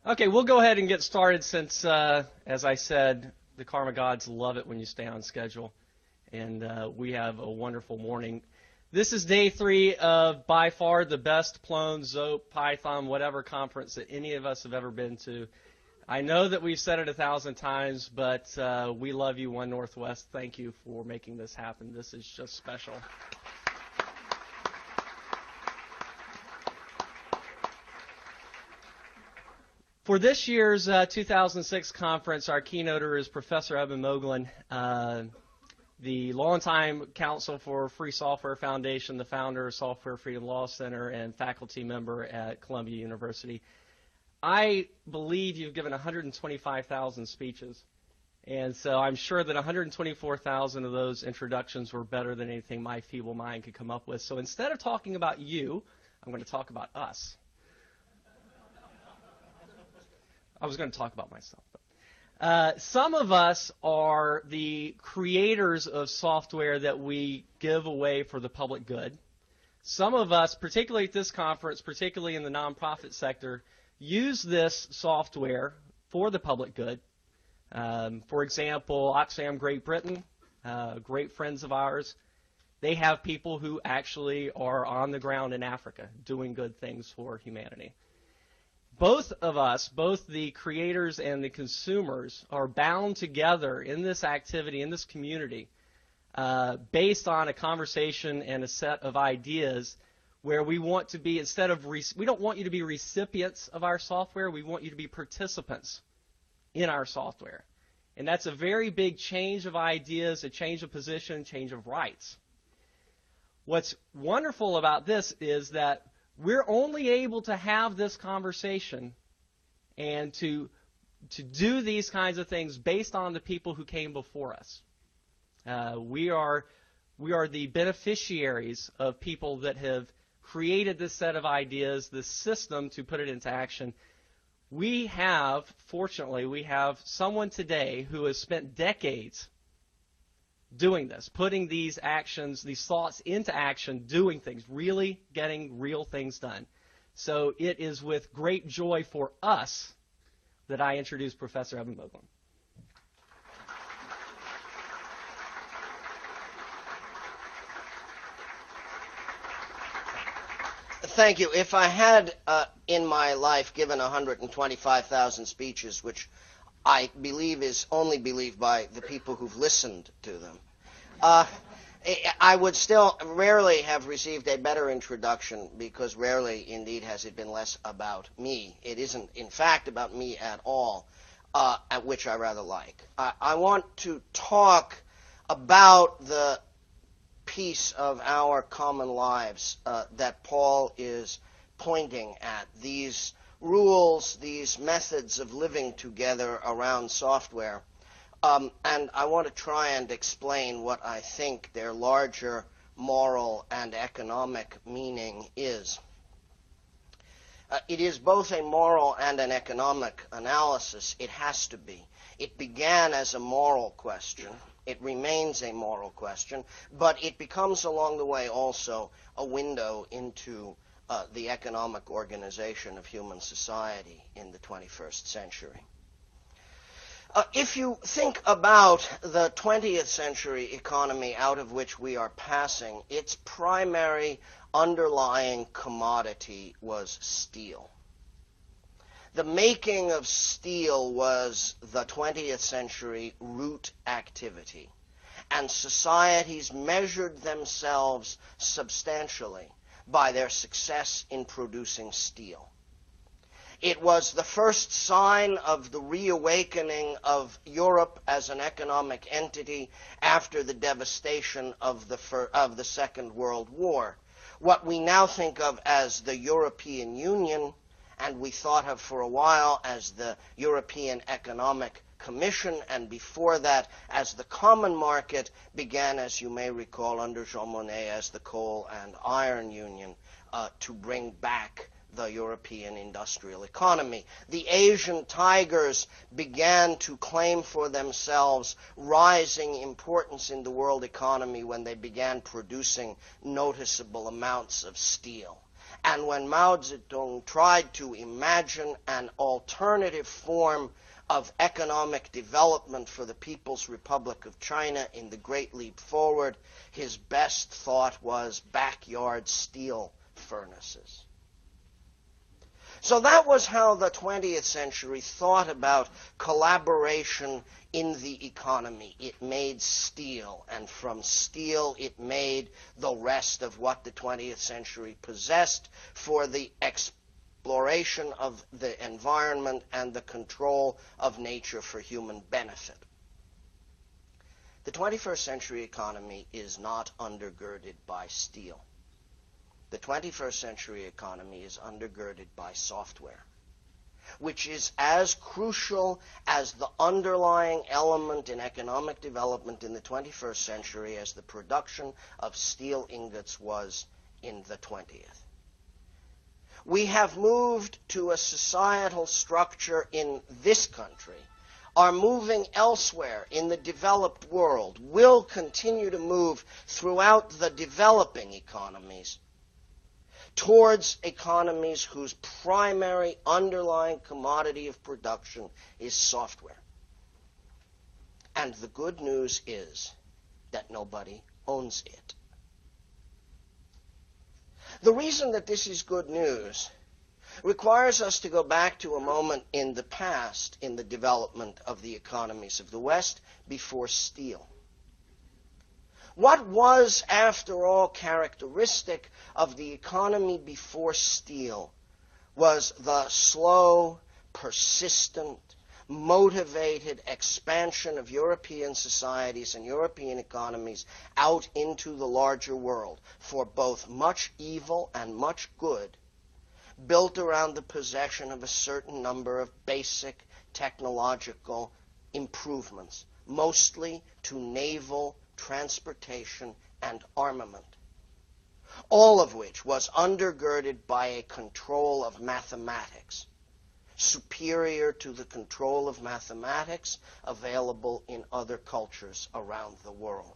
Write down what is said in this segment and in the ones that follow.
Okay, we'll go ahead and get started since, as I said, the karma gods love it when you stay on schedule. And we have a wonderful morning. This is day 3 of by far the best Plone, Zope, Python, whatever conference that any of us have ever been to. I know that we've said it 1,000 times, but we love you, One Northwest. Thank you for making this happen. This is just special. For this year's 2006 conference, our keynoter is Professor Elben Moglen, the longtime counsel for Free Software Foundation, the founder of Software Freedom Law Center, and faculty member at Columbia University. I believe you've given 125,000 speeches, and so I'm sure that 124,000 of those introductions were better than anything my feeble mind could come up with. So instead of talking about you, I'm going to talk about us. I was going to talk about myself. Some of us are the creators of software that we give away for the public good. Some of us, particularly at this conference, particularly in the nonprofit sector, use this software for the public good. For example, Oxfam Great Britain, great friends of ours, they have people who actually are on the ground in Africa doing good things for humanity. Both of us, both the creators and the consumers, are bound together in this activity, in this community, based on a conversation and a set of ideas where we want to be, instead of, we don't want you to be recipients of our software, we want you to be participants in our software. And that's a very big change of ideas, a change of position, change of rights. What's wonderful about this is that we're only able to have this conversation and to do these kinds of things based on the people who came before us. We are the beneficiaries of people that have created this set of ideas, this system to put it into action. Fortunately, we have someone today who has spent decades doing this, putting these actions, these thoughts into action, doing things, really getting real things done. So it is with great joy for us that I introduce Professor Elben Moglen. Thank you. If I had in my life given 125,000 speeches, which I believe is only believed by the people who've listened to them, I would still rarely have received a better introduction, because rarely indeed has it been less about me. It isn't in fact about me at all, at which I rather like. I want to talk about the piece of our common lives that Paul is pointing at, these rules, these methods of living together around software. And I want to try and explain what I think their larger moral and economic meaning is. It is both a moral and an economic analysis. It has to be. It began as a moral question. It remains a moral question, but it becomes along the way also a window into the economic organization of human society in the 21st century. If you think about the 20th century economy out of which we are passing, its primary underlying commodity was steel. The making of steel was the 20th century root activity, and societies measured themselves substantially by their success in producing steel. It was the first sign of the reawakening of Europe as an economic entity after the devastation of the Second World War. What we now think of as the European Union, and we thought of for a while as the European Economic Commission, and before that as the Common Market, began, as you may recall, under Jean Monnet as the Coal and Iron Union, to bring back the European industrial economy. The Asian tigers began to claim for themselves rising importance in the world economy when they began producing noticeable amounts of steel. And when Mao Zedong tried to imagine an alternative form of economic development for the People's Republic of China in the Great Leap Forward, his best thought was backyard steel furnaces. So that was how the 20th century thought about collaboration in the economy. It made steel, and from steel it made the rest of what the 20th century possessed for the exploration of the environment and the control of nature for human benefit. The 21st century economy is not undergirded by steel. The 21st century economy is undergirded by software, which is as crucial as the underlying element in economic development in the 21st century as the production of steel ingots was in the 20th. We have moved to a societal structure in this country, are moving elsewhere in the developed world, will continue to move throughout the developing economies, towards economies whose primary underlying commodity of production is software. And the good news is that nobody owns it. The reason that this is good news requires us to go back to a moment in the past in the development of the economies of the West before steel. What was, after all, characteristic of the economy before steel was the slow, persistent, motivated expansion of European societies and European economies out into the larger world for both much evil and much good, built around the possession of a certain number of basic technological improvements, mostly to naval transportation and armament, all of which was undergirded by a control of mathematics, superior to the control of mathematics available in other cultures around the world.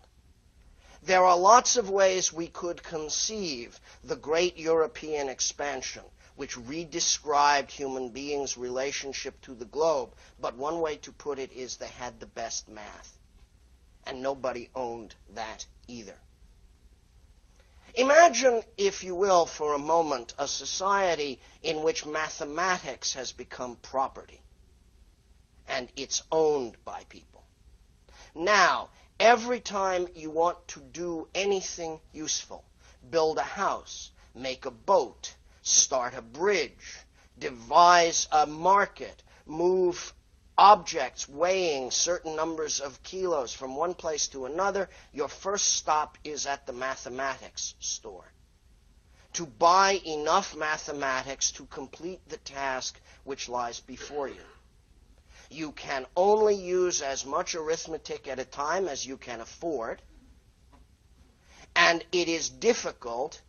There are lots of ways we could conceive the great European expansion, which redescribed human beings' relationship to the globe, but one way to put it is they had the best math. And nobody owned that either. Imagine, if you will, for a moment, a society in which mathematics has become property, and it's owned by people. Now, every time you want to do anything useful, build a house, make a boat, start a bridge, devise a market, move objects weighing certain numbers of kilos from one place to another, your first stop is at the mathematics store to buy enough mathematics to complete the task which lies before you. You can only use as much arithmetic at a time as you can afford, and it is difficult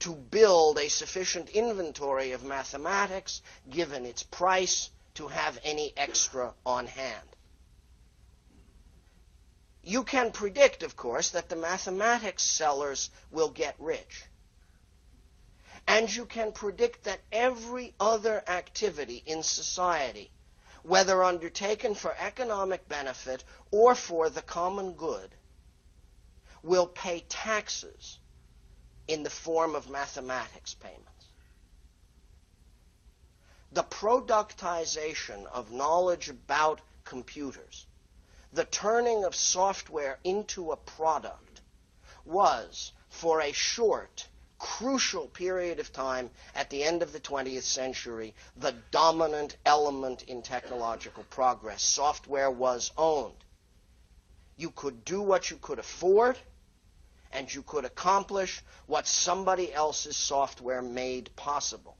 to build a sufficient inventory of mathematics, given its price, to have any extra on hand. You can predict, of course, that the mathematics sellers will get rich. And you can predict that every other activity in society, whether undertaken for economic benefit or for the common good, will pay taxes in the form of mathematics payments. The productization of knowledge about computers, the turning of software into a product, was, for a short, crucial period of time at the end of the 20th century, the dominant element in technological progress. Software was owned. You could do what you could afford, and you could accomplish what somebody else's software made possible.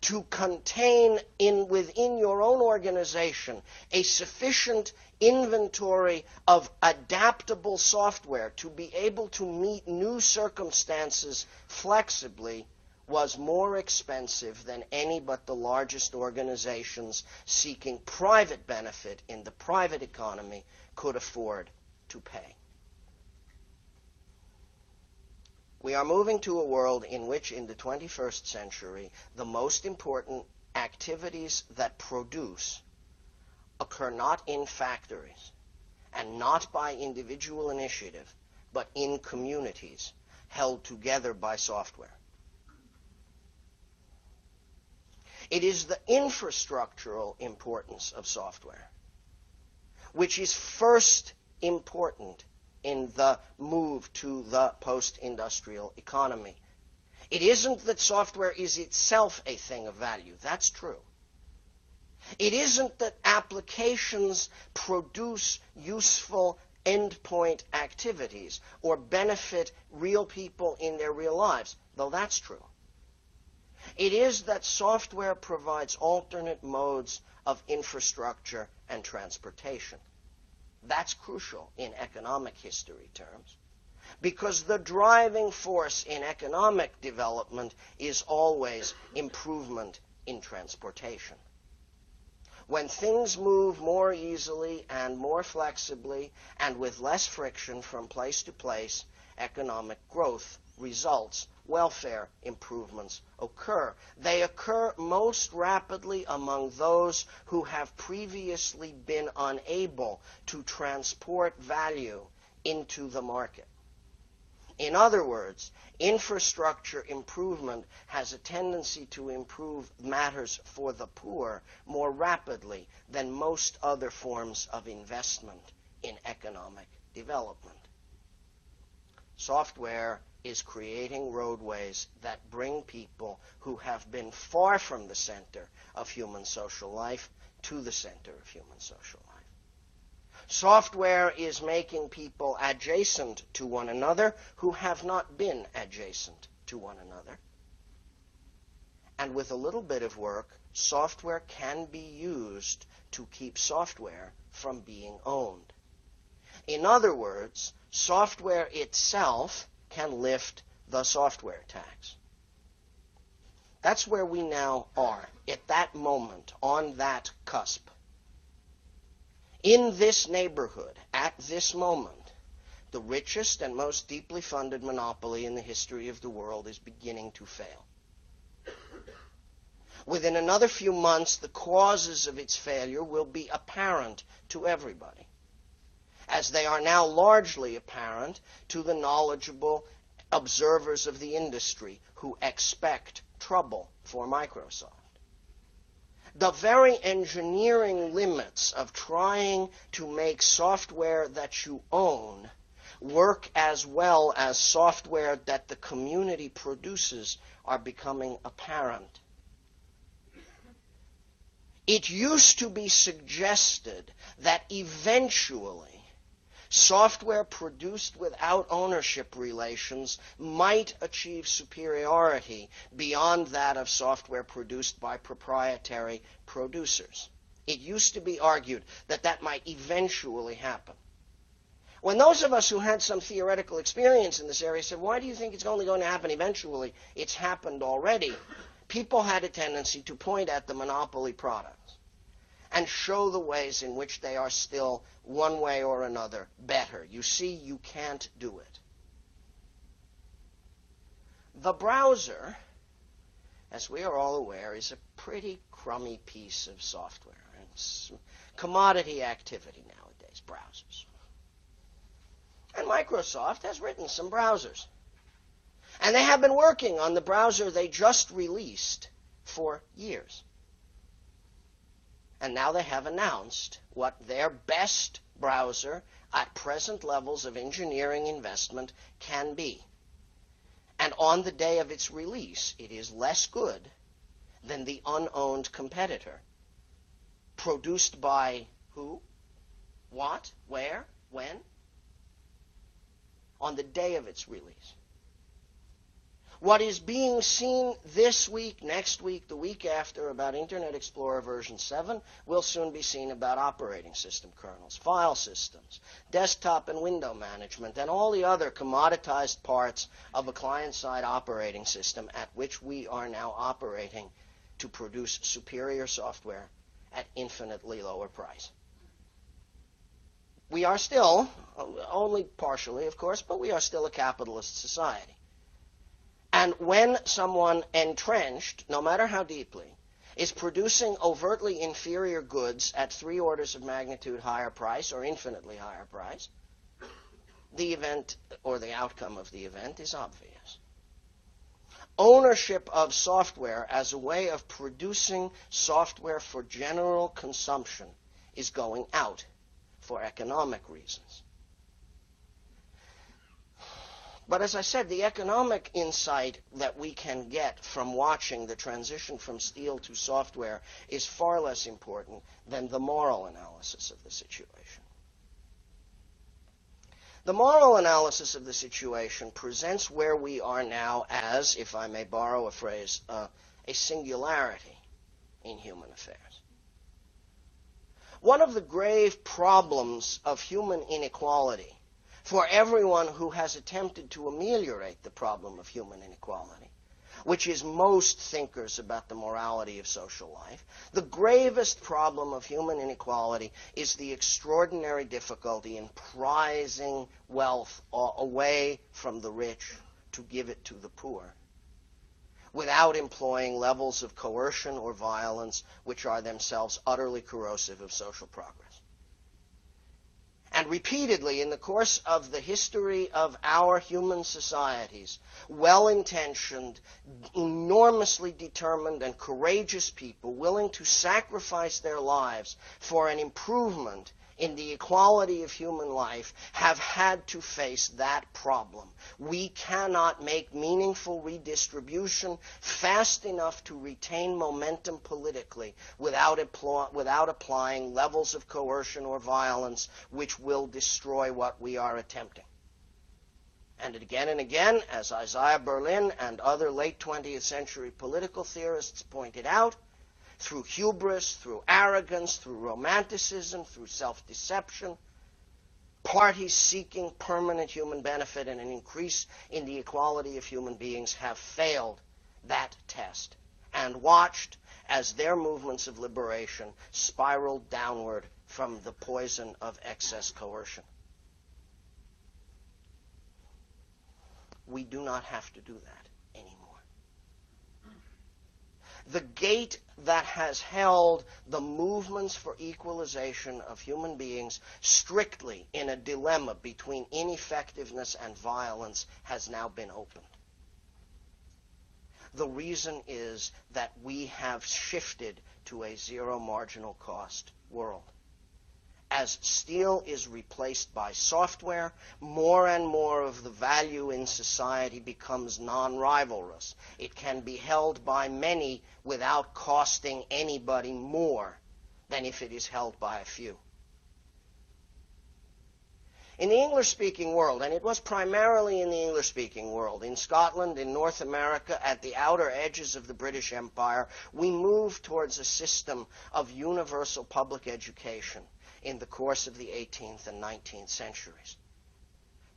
To contain within your own organization a sufficient inventory of adaptable software to be able to meet new circumstances flexibly was more expensive than any but the largest organizations seeking private benefit in the private economy could afford to pay. We are moving to a world in which, in the 21st century, the most important activities that produce occur not in factories and not by individual initiative, but in communities held together by software. It is the infrastructural importance of software which is first important in the move to the post-industrial economy. It isn't that software is itself a thing of value. That's true. It isn't that applications produce useful endpoint activities or benefit real people in their real lives, though that's true. It is that software provides alternate modes of infrastructure and transportation. That's crucial in economic history terms, because the driving force in economic development is always improvement in transportation. When things move more easily and more flexibly and with less friction from place to place, economic growth results, welfare improvements occur. They occur most rapidly among those who have previously been unable to transport value into the market. In other words, infrastructure improvement has a tendency to improve matters for the poor more rapidly than most other forms of investment in economic development. Software is creating roadways that bring people who have been far from the center of human social life to the center of human social life. Software is making people adjacent to one another who have not been adjacent to one another. And with a little bit of work, software can be used to keep software from being owned. In other words, software itself can lift the software tax. That's where we now are, at that moment, on that cusp. In this neighborhood, at this moment, the richest and most deeply funded monopoly in the history of the world is beginning to fail. Within another few months, the causes of its failure will be apparent to everybody, as they are now largely apparent to the knowledgeable observers of the industry who expect trouble for Microsoft. The very engineering limits of trying to make software that you own work as well as software that the community produces are becoming apparent. It used to be suggested that eventually software produced without ownership relations might achieve superiority beyond that of software produced by proprietary producers. It used to be argued that that might eventually happen. When those of us who had some theoretical experience in this area said, why do you think it's only going to happen eventually? It's happened already. People had a tendency to point at the monopoly products and show the ways in which they are still, one way or another, better. You see, you can't do it. The browser, as we are all aware, is a pretty crummy piece of software. It's commodity activity nowadays, browsers. And Microsoft has written some browsers. And they have been working on the browser they just released for years. And now they have announced what their best browser at present levels of engineering investment can be. And on the day of its release, it is less good than the unowned competitor. Produced by who? What? Where? When? On the day of its release. What is being seen this week, next week, the week after about Internet Explorer version 7 will soon be seen about operating system kernels, file systems, desktop and window management, and all the other commoditized parts of a client-side operating system at which we are now operating to produce superior software at infinitely lower price. We are still, only partially of course, but we are still a capitalist society. And when someone entrenched, no matter how deeply, is producing overtly inferior goods at 3 orders of magnitude higher price or infinitely higher price, the event or the outcome of the event is obvious. Ownership of software as a way of producing software for general consumption is going out for economic reasons. But as I said, the economic insight that we can get from watching the transition from steel to software is far less important than the moral analysis of the situation. The moral analysis of the situation presents where we are now as, if I may borrow a phrase, a singularity in human affairs. One of the grave problems of human inequality for everyone who has attempted to ameliorate the problem of human inequality, which is most thinkers about the morality of social life, the gravest problem of human inequality is the extraordinary difficulty in prizing wealth away from the rich to give it to the poor, without employing levels of coercion or violence which are themselves utterly corrosive of social progress. And repeatedly, in the course of the history of our human societies, well-intentioned, enormously determined, and courageous people willing to sacrifice their lives for an improvement in the equality of human life have had to face that problem. We cannot make meaningful redistribution fast enough to retain momentum politically without applying levels of coercion or violence which will destroy what we are attempting. And again, as Isaiah Berlin and other late 20th century political theorists pointed out, through hubris, through arrogance, through romanticism, through self-deception, parties seeking permanent human benefit and an increase in the equality of human beings have failed that test and watched as their movements of liberation spiraled downward from the poison of excess coercion. We do not have to do that anymore. The gate that has held the movements for equalization of human beings strictly in a dilemma between ineffectiveness and violence has now been opened. The reason is that we have shifted to a zero marginal cost world. As steel is replaced by software, more and more of the value in society becomes non-rivalrous. It can be held by many without costing anybody more than if it is held by a few. In the English-speaking world, and it was primarily in the English-speaking world, in Scotland, in North America, at the outer edges of the British Empire, we moved towards a system of universal public education in the course of the 18th and 19th centuries.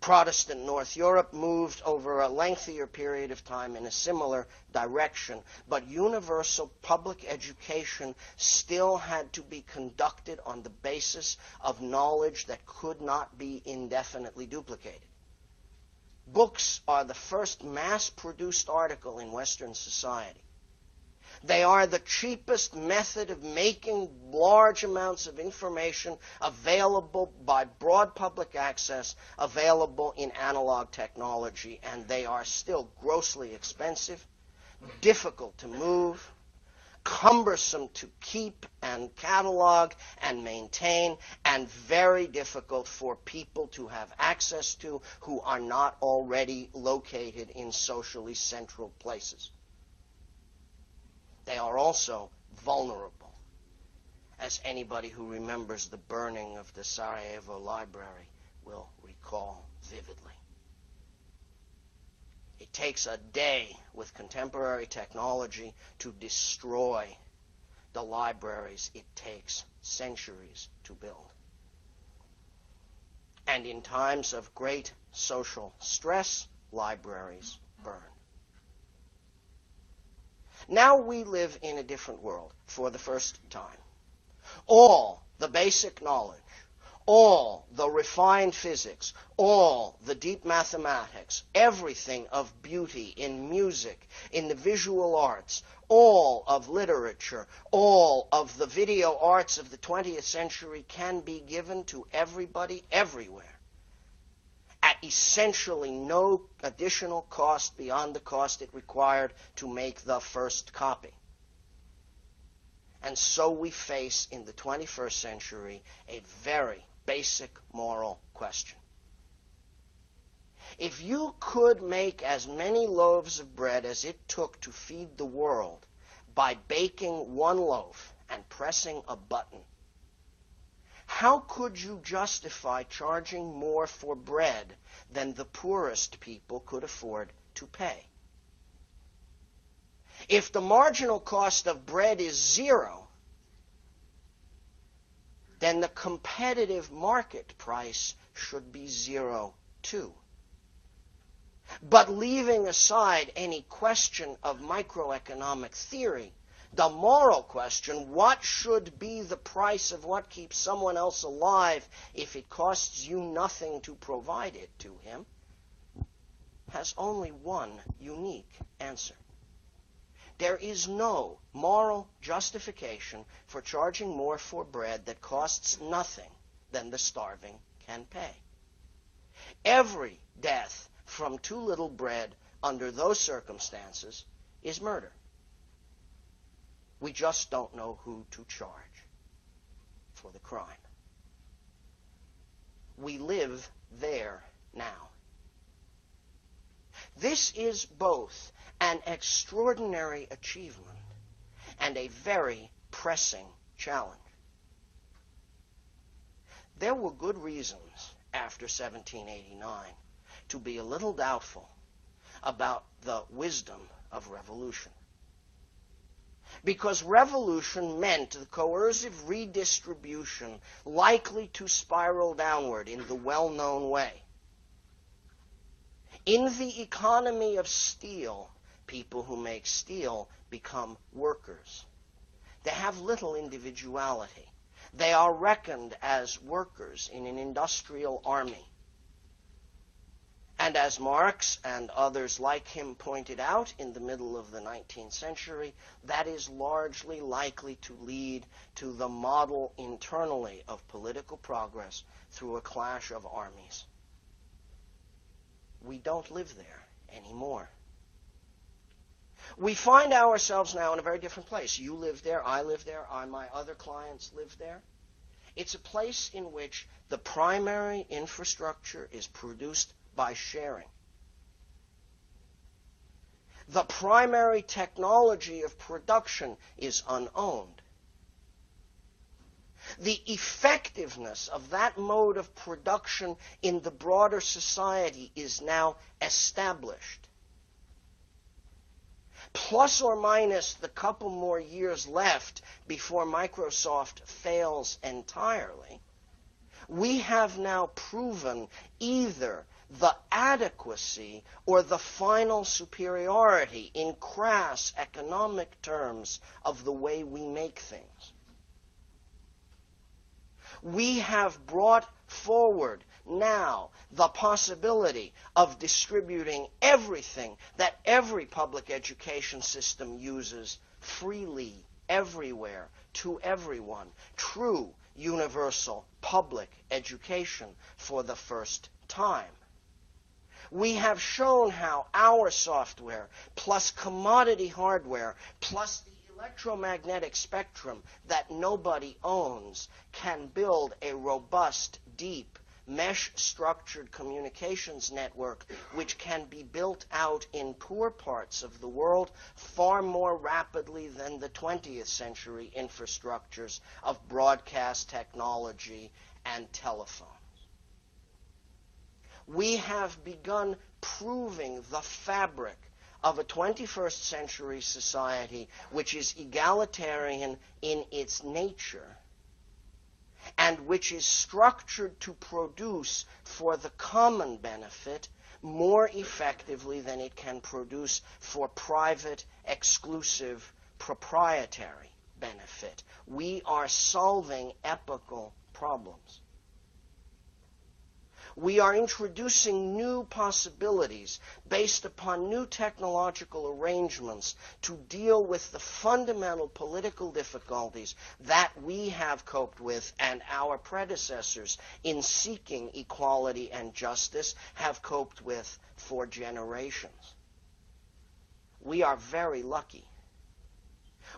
Protestant North Europe moved over a lengthier period of time in a similar direction, but universal public education still had to be conducted on the basis of knowledge that could not be indefinitely duplicated. Books are the first mass-produced article in Western society. They are the cheapest method of making large amounts of information available by broad public access, available in analog technology, and they are still grossly expensive, difficult to move, cumbersome to keep and catalog and maintain, and very difficult for people to have access to who are not already located in socially central places. They are also vulnerable, as anybody who remembers the burning of the Sarajevo Library will recall vividly. It takes a day with contemporary technology to destroy the libraries it takes centuries to build. And in times of great social stress, libraries burn. Now we live in a different world for the first time. All the basic knowledge, all the refined physics, all the deep mathematics, everything of beauty in music, in the visual arts, all of literature, all of the video arts of the 20th century can be given to everybody everywhere at essentially no additional cost beyond the cost it required to make the first copy. And so we face in the 21st century a very basic moral question. If you could make as many loaves of bread as it took to feed the world by baking one loaf and pressing a button, how could you justify charging more for bread than the poorest people could afford to pay? If the marginal cost of bread is zero, then the competitive market price should be zero too. But leaving aside any question of microeconomic theory, the moral question, what should be the price of what keeps someone else alive if it costs you nothing to provide it to him, has only one unique answer. There is no moral justification for charging more for bread that costs nothing than the starving can pay. Every death from too little bread under those circumstances is murder. We just don't know who to charge for the crime. We live there now. This is both an extraordinary achievement and a very pressing challenge. There were good reasons after 1789 to be a little doubtful about the wisdom of revolution. Because revolution meant the coercive redistribution likely to spiral downward in the well-known way. In the economy of steel, people who make steel become workers. They have little individuality. They are reckoned as workers in an industrial army. And as Marx and others like him pointed out in the middle of the 19th century, that is largely likely to lead to the model internally of political progress through a clash of armies. We don't live there anymore. We find ourselves now in a very different place. You live there, I live there, my other clients live there. It's a place in which the primary infrastructure is produced by sharing. The primary technology of production is unowned. The effectiveness of that mode of production in the broader society is now established. Plus or minus the couple more years left before Microsoft fails entirely, we have now proven either the adequacy or the final superiority in crass economic terms of the way we make things. We have brought forward now the possibility of distributing everything that every public education system uses freely, everywhere, to everyone. True, universal public education for the first time. We have shown how our software, plus commodity hardware, plus the electromagnetic spectrum that nobody owns, can build a robust, deep, mesh-structured communications network which can be built out in poor parts of the world far more rapidly than the 20th century infrastructures of broadcast technology and telephones. We have begun proving the fabric of a 21st century society which is egalitarian in its nature and which is structured to produce for the common benefit more effectively than it can produce for private, exclusive, proprietary benefit. We are solving epochal problems. We are introducing new possibilities based upon new technological arrangements to deal with the fundamental political difficulties that we have coped with and our predecessors in seeking equality and justice have coped with for generations. We are very lucky.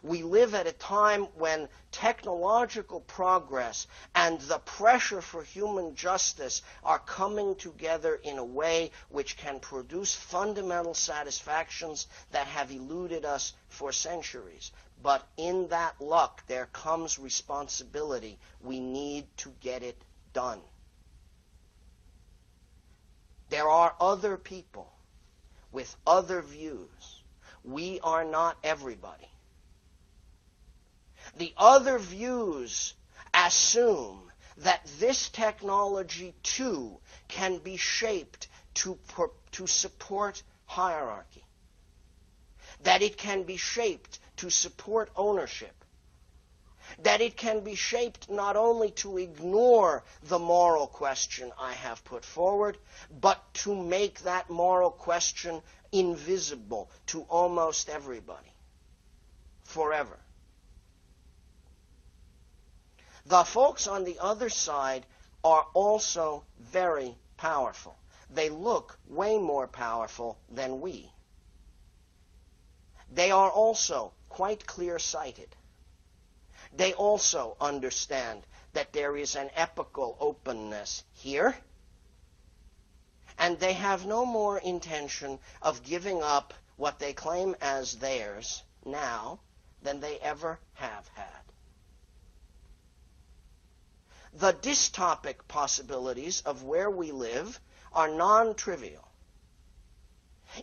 We live at a time when technological progress and the pressure for human justice are coming together in a way which can produce fundamental satisfactions that have eluded us for centuries. But in that luck, there comes responsibility. We need to get it done. There are other people with other views. We are not everybody. The other views assume that this technology, too, can be shaped to support hierarchy, that it can be shaped to support ownership, that it can be shaped not only to ignore the moral question I have put forward, but to make that moral question invisible to almost everybody, forever. The folks on the other side are also very powerful. They look way more powerful than we. They are also quite clear-sighted. They also understand that there is an epical openness here, and they have no more intention of giving up what they claim as theirs now than they ever have had. The dystopic possibilities of where we live are non-trivial.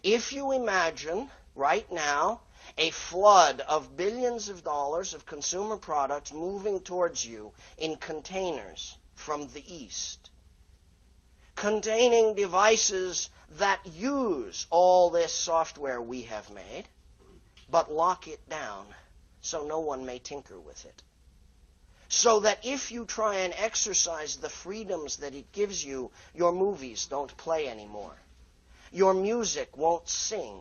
If you imagine right now a flood of billions of dollars of consumer products moving towards you in containers from the East, containing devices that use all this software we have made, but lock it down so no one may tinker with it. So that if you try and exercise the freedoms that it gives you, your movies don't play anymore. Your music won't sing.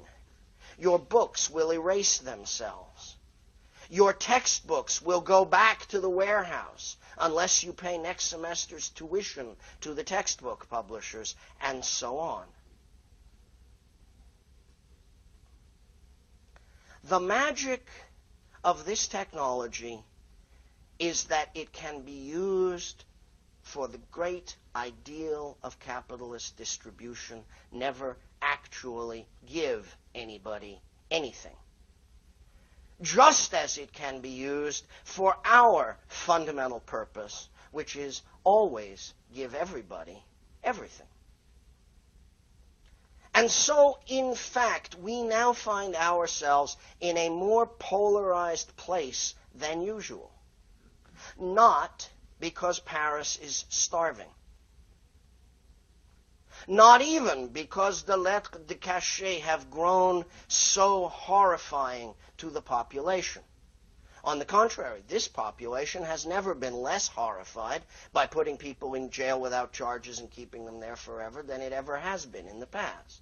Your books will erase themselves. Your textbooks will go back to the warehouse unless you pay next semester's tuition to the textbook publishers, and so on. The magic of this technology is that it can be used for the great ideal of capitalist distribution, never actually give anybody anything. Just as it can be used for our fundamental purpose, which is always give everybody everything. And so, in fact, we now find ourselves in a more polarized place than usual. Not because Paris is starving. Not even because the lettres de cachet have grown so horrifying to the population. On the contrary, this population has never been less horrified by putting people in jail without charges and keeping them there forever than it ever has been in the past.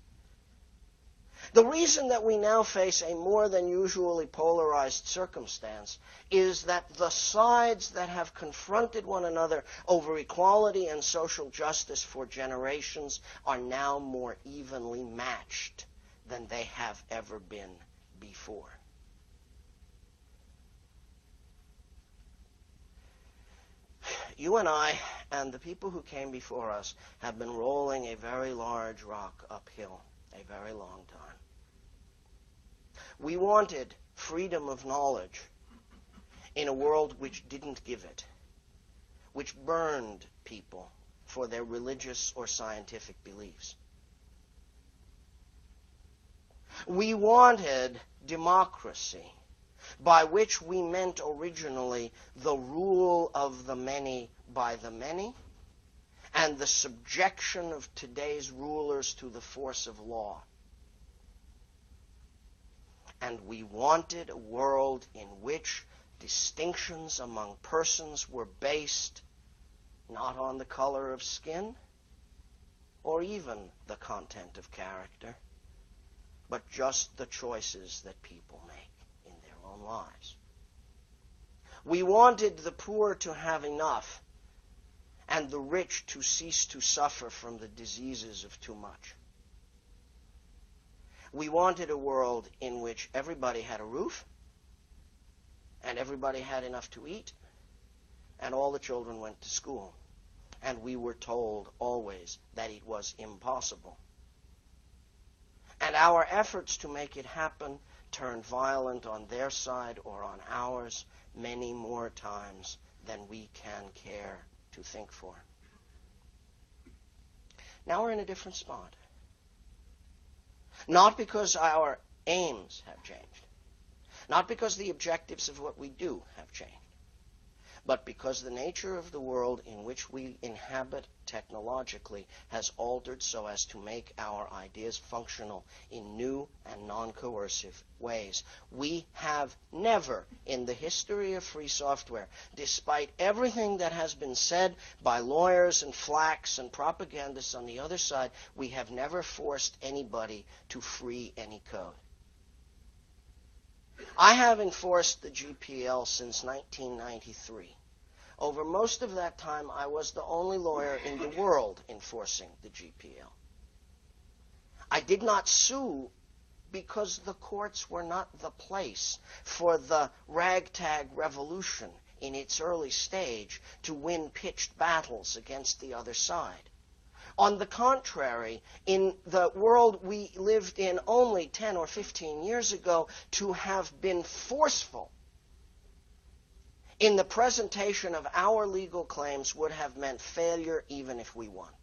The reason that we now face a more than usually polarized circumstance is that the sides that have confronted one another over equality and social justice for generations are now more evenly matched than they have ever been before. You and I and the people who came before us have been rolling a very large rock uphill a very long time. We wanted freedom of knowledge in a world which didn't give it, which burned people for their religious or scientific beliefs. We wanted democracy, by which we meant originally the rule of the many by the many, and the subjection of today's rulers to the force of law. And we wanted a world in which distinctions among persons were based not on the color of skin, or even the content of character, but just the choices that people make in their own lives. We wanted the poor to have enough and the rich to cease to suffer from the diseases of too much. We wanted a world in which everybody had a roof and everybody had enough to eat and all the children went to school. And we were told always that it was impossible. And our efforts to make it happen turned violent on their side or on ours many more times than we can care to think for. Now we're in a different spot. Not because our aims have changed, not because the objectives of what we do have changed, but because the nature of the world in which we inhabit technologically has altered so as to make our ideas functional in new and non-coercive ways. We have never, in the history of free software, despite everything that has been said by lawyers and flacks and propagandists on the other side, we have never forced anybody to free any code. I have enforced the GPL since 1993. Over most of that time, I was the only lawyer in the world enforcing the GPL. I did not sue because the courts were not the place for the ragtag revolution in its early stage to win pitched battles against the other side. On the contrary, in the world we lived in only 10 or 15 years ago, to have been forceful in the presentation of our legal claims would have meant failure even if we won,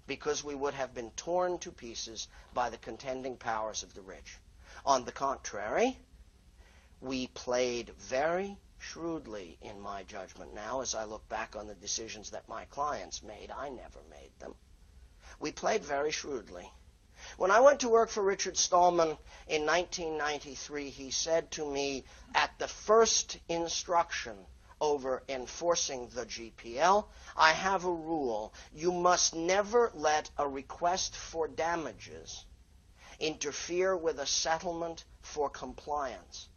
because we would have been torn to pieces by the contending powers of the rich. On the contrary, we played very shrewdly, in my judgment now, as I look back on the decisions that my clients made. I never made them. We played very shrewdly. When I went to work for Richard Stallman in 1993, he said to me at the first instruction over enforcing the GPL, I have a rule. You must never let a request for damages interfere with a settlement for compliance.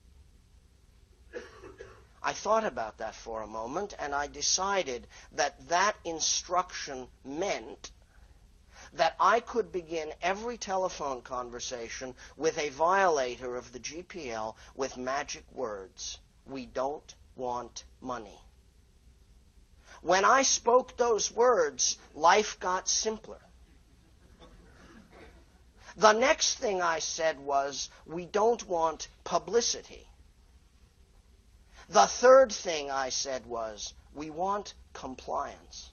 I thought about that for a moment, and I decided that that instruction meant that I could begin every telephone conversation with a violator of the GPL with magic words. We don't want money. When I spoke those words, life got simpler. The next thing I said was, we don't want publicity. The third thing I said was, we want compliance.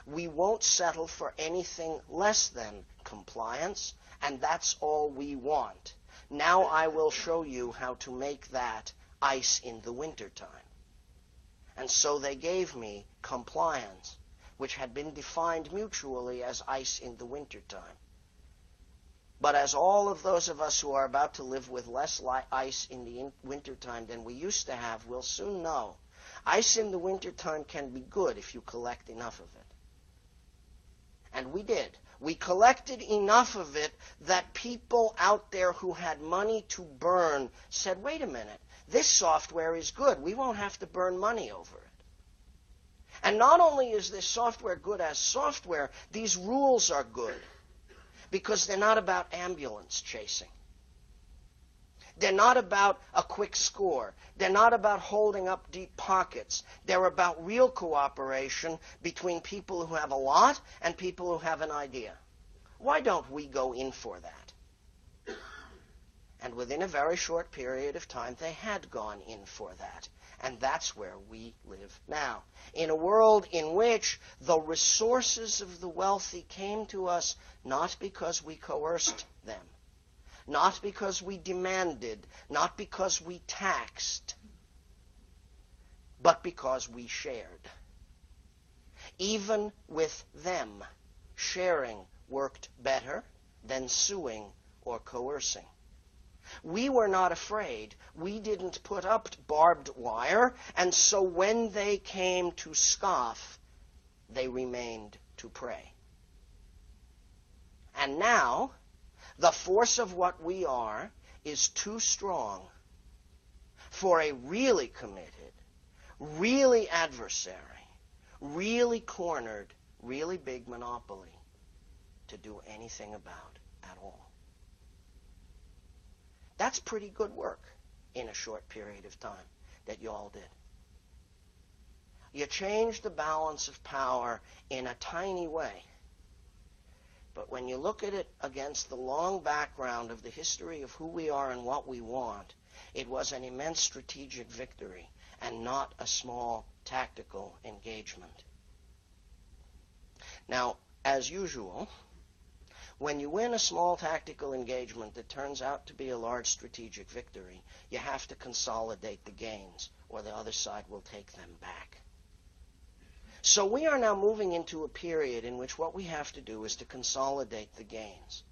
We won't settle for anything less than compliance, and that's all we want. Now I will show you how to make that ice in the wintertime. And so they gave me compliance, which had been defined mutually as ice in the wintertime. But as all of those of us who are about to live with less ice in the wintertime than we used to have will soon know, ice in the wintertime can be good if you collect enough of it. And we did. We collected enough of it that people out there who had money to burn said, wait a minute, this software is good. We won't have to burn money over it. And not only is this software good as software, these rules are good because they're not about ambulance chasing. They're not about a quick score. They're not about holding up deep pockets. They're about real cooperation between people who have a lot and people who have an idea. Why don't we go in for that? And within a very short period of time, they had gone in for that. And that's where we live now. In a world in which the resources of the wealthy came to us not because we coerced them, not because we demanded, not because we taxed, but because we shared. Even with them, sharing worked better than suing or coercing. We were not afraid. We didn't put up barbed wire, and so when they came to scoff, they remained to pray. And now, the force of what we are is too strong for a really committed, really adversary, really cornered, really big monopoly to do anything about at all. That's pretty good work in a short period of time that you all did. You changed the balance of power in a tiny way. But when you look at it against the long background of the history of who we are and what we want, it was an immense strategic victory and not a small tactical engagement. Now, as usual, when you win a small tactical engagement that turns out to be a large strategic victory, you have to consolidate the gains, or the other side will take them back. So we are now moving into a period in which what we have to do is to consolidate the gains.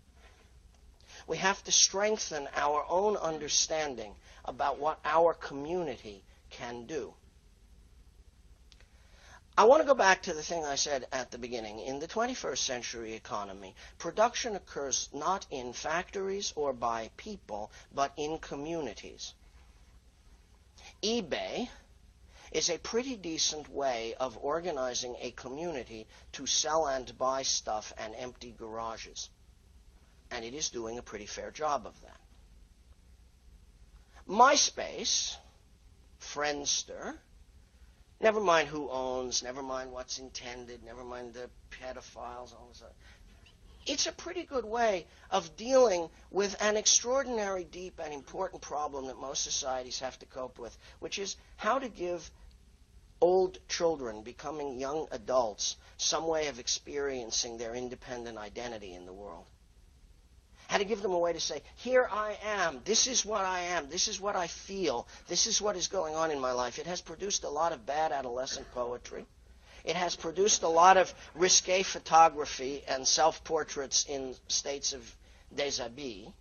We have to strengthen our own understanding about what our community can do. I want to go back to the thing I said at the beginning. In the 21st century economy, production occurs not in factories or by people, but in communities. eBay is a pretty decent way of organizing a community to sell and buy stuff and empty garages. And it is doing a pretty fair job of that. MySpace, Friendster, never mind who owns, never mind what's intended, never mind the pedophiles, all this. It's a pretty good way of dealing with an extraordinary, deep, and important problem that most societies have to cope with, which is how to give old children becoming young adults some way of experiencing their independent identity in the world. How to give them a way to say, here I am, this is what I am, this is what I feel, this is what is going on in my life. It has produced a lot of bad adolescent poetry. It has produced a lot of risque photography and self-portraits in states of déshabille.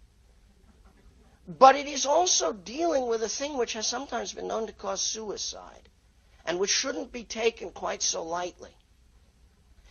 But it is also dealing with a thing which has sometimes been known to cause suicide, and which shouldn't be taken quite so lightly.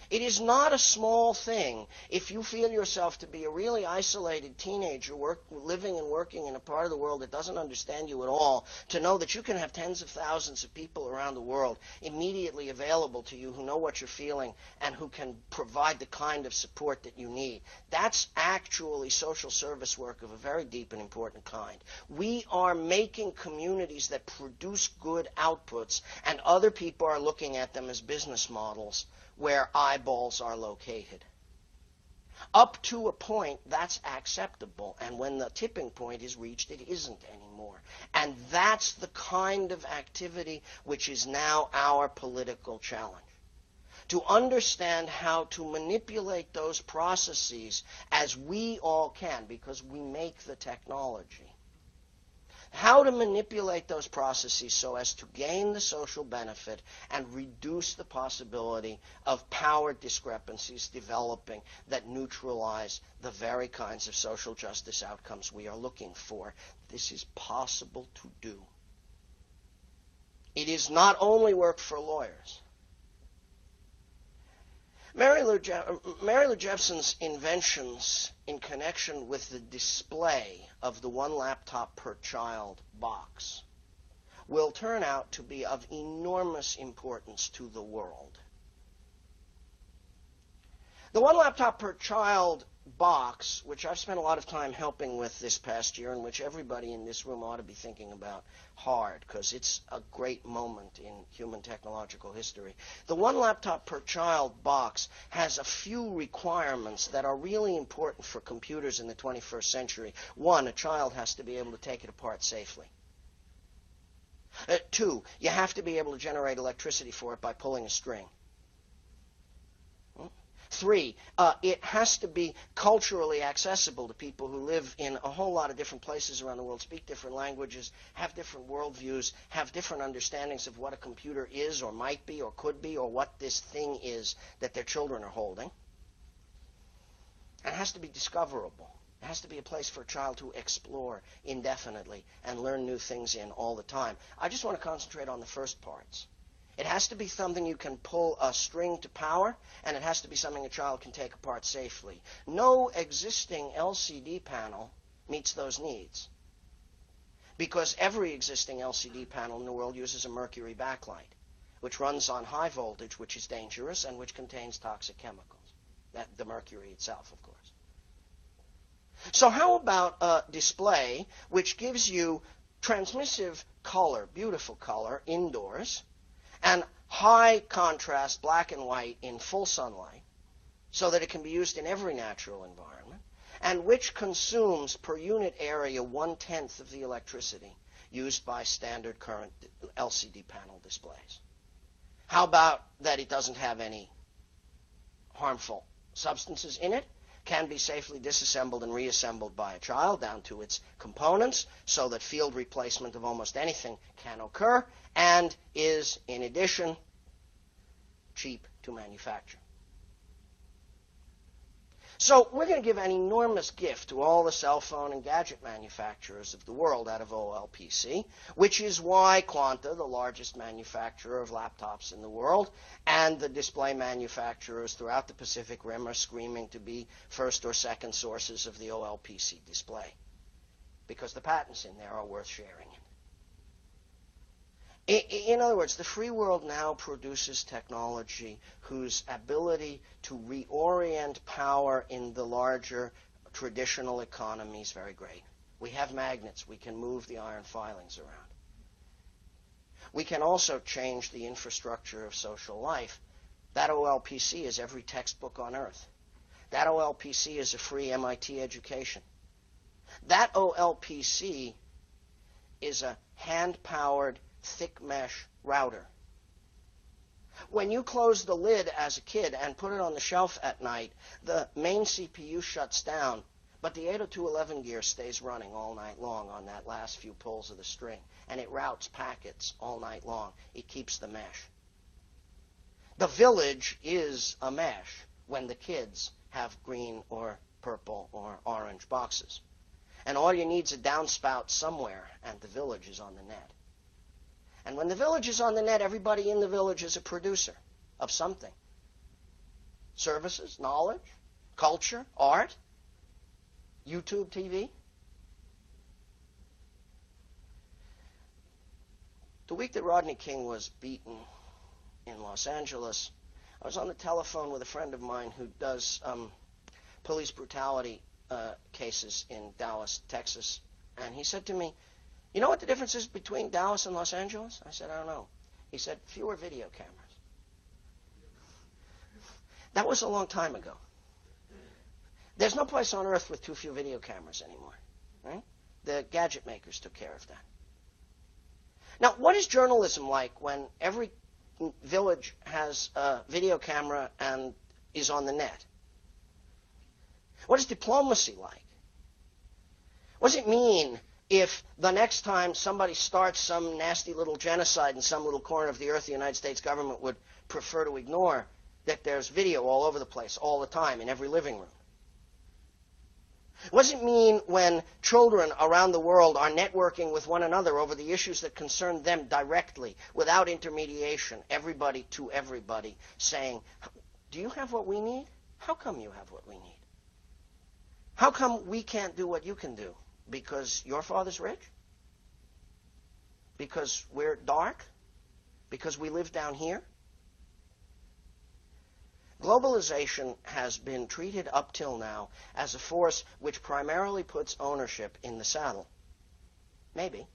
It is not a small thing if you feel yourself to be a really isolated teenager living and working in a part of the world that doesn't understand you at all, to know that you can have tens of thousands of people around the world immediately available to you who know what you're feeling and who can provide the kind of support that you need. That's actually social service work of a very deep and important kind. We are making communities that produce good outputs, and other people are looking at them as business models where eyeballs are located. Up to a point, that's acceptable, and when the tipping point is reached, it isn't anymore. And that's the kind of activity which is now our political challenge. To understand how to manipulate those processes as we all can, because we make the technology. How to manipulate those processes so as to gain the social benefit and reduce the possibility of power discrepancies developing that neutralize the very kinds of social justice outcomes we are looking for. This is possible to do. It is not only work for lawyers. Mary Lou Jepson's inventions in connection with the display of the one laptop per child box will turn out to be of enormous importance to the world. The one laptop per child box, which I've spent a lot of time helping with this past year, and which everybody in this room ought to be thinking about hard, because it's a great moment in human technological history. The one laptop per child box has a few requirements that are really important for computers in the 21st century. One, a child has to be able to take it apart safely. Two, you have to be able to generate electricity for it by pulling a string. Three, it has to be culturally accessible to people who live in a whole lot of different places around the world, speak different languages, have different worldviews, have different understandings of what a computer is or might be or could be or what this thing is that their children are holding. And it has to be discoverable. It has to be a place for a child to explore indefinitely and learn new things in all the time. I just want to concentrate on the first parts. It has to be something you can pull a string to power, and it has to be something a child can take apart safely. No existing LCD panel meets those needs, because every existing LCD panel in the world uses a mercury backlight, which runs on high voltage, which is dangerous, and which contains toxic chemicals. The mercury itself, of course. So how about a display which gives you transmissive color, beautiful color, indoors, and high contrast black and white in full sunlight, so that it can be used in every natural environment, and which consumes per unit area 1/10 of the electricity used by standard current LCD panel displays? How about that it doesn't have any harmful substances in it, can be safely disassembled and reassembled by a child down to its components, so that field replacement of almost anything can occur, and is, in addition, cheap to manufacture. So we're going to give an enormous gift to all the cell phone and gadget manufacturers of the world out of OLPC, which is why Quanta, the largest manufacturer of laptops in the world, and the display manufacturers throughout the Pacific Rim are screaming to be first or second sources of the OLPC display, because the patents in there are worth sharing. In other words, the free world now produces technology whose ability to reorient power in the larger traditional economy is very great. We have magnets. We can move the iron filings around. We can also change the infrastructure of social life. That OLPC is every textbook on earth. That OLPC is a free MIT education. That OLPC is a hand-powered thick mesh router. When you close the lid as a kid and put it on the shelf at night, the main CPU shuts down, but the 802.11 gear stays running all night long on that last few pulls of the string, and it routes packets all night long. It keeps the mesh. The village is a mesh when the kids have green or purple or orange boxes. And all you need is a downspout somewhere, and the village is on the net. And when the village is on the net, everybody in the village is a producer of something. Services, knowledge, culture, art, YouTube TV. The week that Rodney King was beaten in Los Angeles, I was on the telephone with a friend of mine who does police brutality cases in Dallas, Texas. And he said to me, "You know what the difference is between Dallas and Los Angeles?" I said, "I don't know." He said, "Fewer video cameras." That was a long time ago. There's no place on earth with too few video cameras anymore. Right? The gadget makers took care of that. Now, what is journalism like when every village has a video camera and is on the net? What is diplomacy like? What does it mean if the next time somebody starts some nasty little genocide in some little corner of the earth, the United States government would prefer to ignore that there's video all over the place, all the time, in every living room? What does it mean when children around the world are networking with one another over the issues that concern them directly, without intermediation, everybody to everybody, saying, "Do you have what we need? How come you have what we need? How come we can't do what you can do? Because your father's rich? Because we're dark? Because we live down here?" Globalization has been treated up till now as a force which primarily puts ownership in the saddle. Maybe.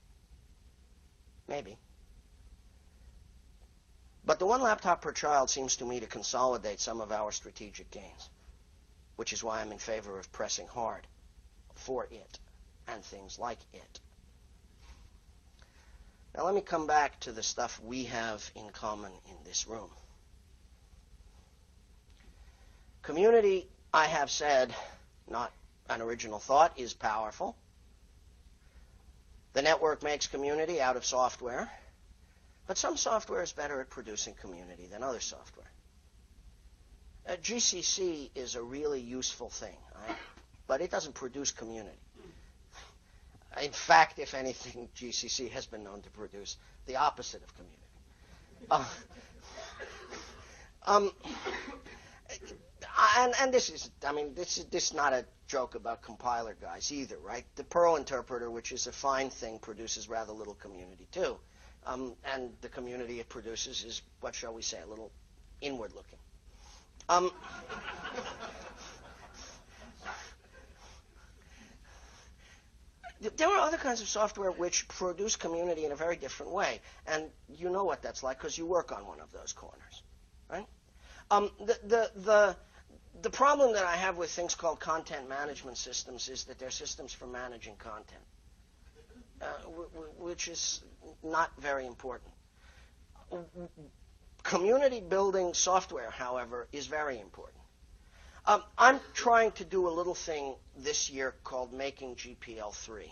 Maybe. But the one laptop per child seems to me to consolidate some of our strategic gains, which is why I'm in favor of pressing hard for it and things like it. Now let me come back to the stuff we have in common in this room. Community, I have said, not an original thought, is powerful. The network makes community out of software, but some software is better at producing community than other software. GCC is a really useful thing, right? But it doesn't produce community. In fact, if anything, GCC has been known to produce the opposite of community. And this is, I mean, this is not a joke about compiler guys either, right? The Perl interpreter, which is a fine thing, produces rather little community too. And the community it produces is, what shall we say, a little inward looking. There are other kinds of software which produce community in a very different way, and you know what that's like because you work on one of those corners, right? The problem that I have with things called content management systems is that they're systems for managing content, which is not very important. Community building software, however, is very important. I'm trying to do a little thing this year called Making GPL3,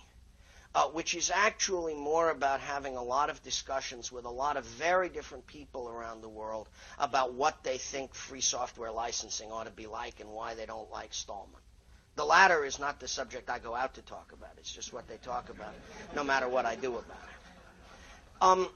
which is actually more about having a lot of discussions with a lot of very different people around the world about what they think free software licensing ought to be like and why they don't like Stallman. The latter is not the subject I go out to talk about. It's just what they talk about, no matter what I do about it.